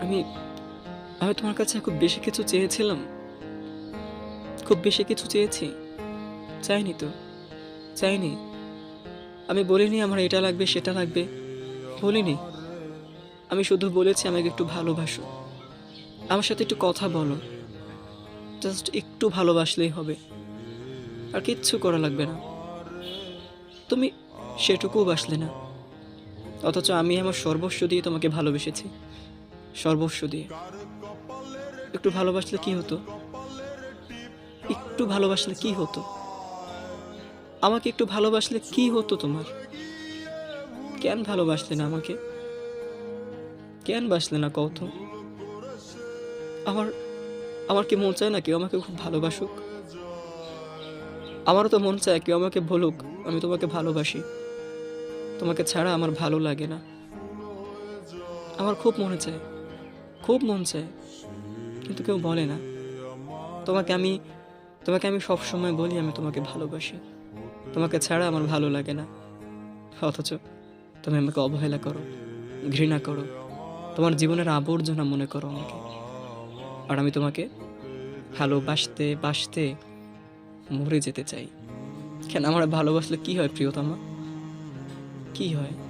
আমি আমি তোমার কাছে খুব বেশি কিছু চেয়েছিলাম? খুব বেশি কিছু চেয়েছি? চাইনি তো, চাইনি। আমি বলিনি আমার এটা লাগবে, সেটা লাগবে। বলিনি। আমি শুধু বলেছি আমাকে একটু ভালোবাসো। আমার সাথে একটু কথা বলো। জাস্ট একটু ভালোবাসলেই হবে। আর কিচ্ছু করা লাগবে না। তুমি সেটুকুও বাসলে না। অথচ আমি আমার সর্বস্ব দিয়ে তোমাকে ভালোবেসেছি। সর্বস্ব দিয়ে। একটু ভালোবাসলে কি হতো? একটু ভালোবাসলে কি হতো? আমাকে একটু ভালোবাসলে কি হতো তোমার? কেন ভালোবাসলে না আমাকে? কেন বাসলে না কও তো? আমার আমার কি মন চায় না কেউ আমাকে খুব ভালোবাসুক? আমারও তো মন চায় কেউ আমাকে বলুক আমি তোমাকে ভালোবাসি। তোমাকে ছাড়া আমার ভালো লাগে না। আমার খুব মনে চায়, খুব মন চায়, কিন্তু কেউ বলে না। তোমাকে আমি তোমাকে আমি সবসময় বলি আমি তোমাকে ভালোবাসি। তোমাকে ছাড়া আমার ভালো লাগে না। অথচ তুমি আমাকে অবহেলা করো, ঘৃণা করো, তোমার জীবনের আবর্জনা মনে করো আমাকে। আর আমি তোমাকে ভালোবাসতে বাসতে মরে যেতে চাই। কেন আমার ভালোবাসলে কি হয় প্রিয়তমা? কি হয়?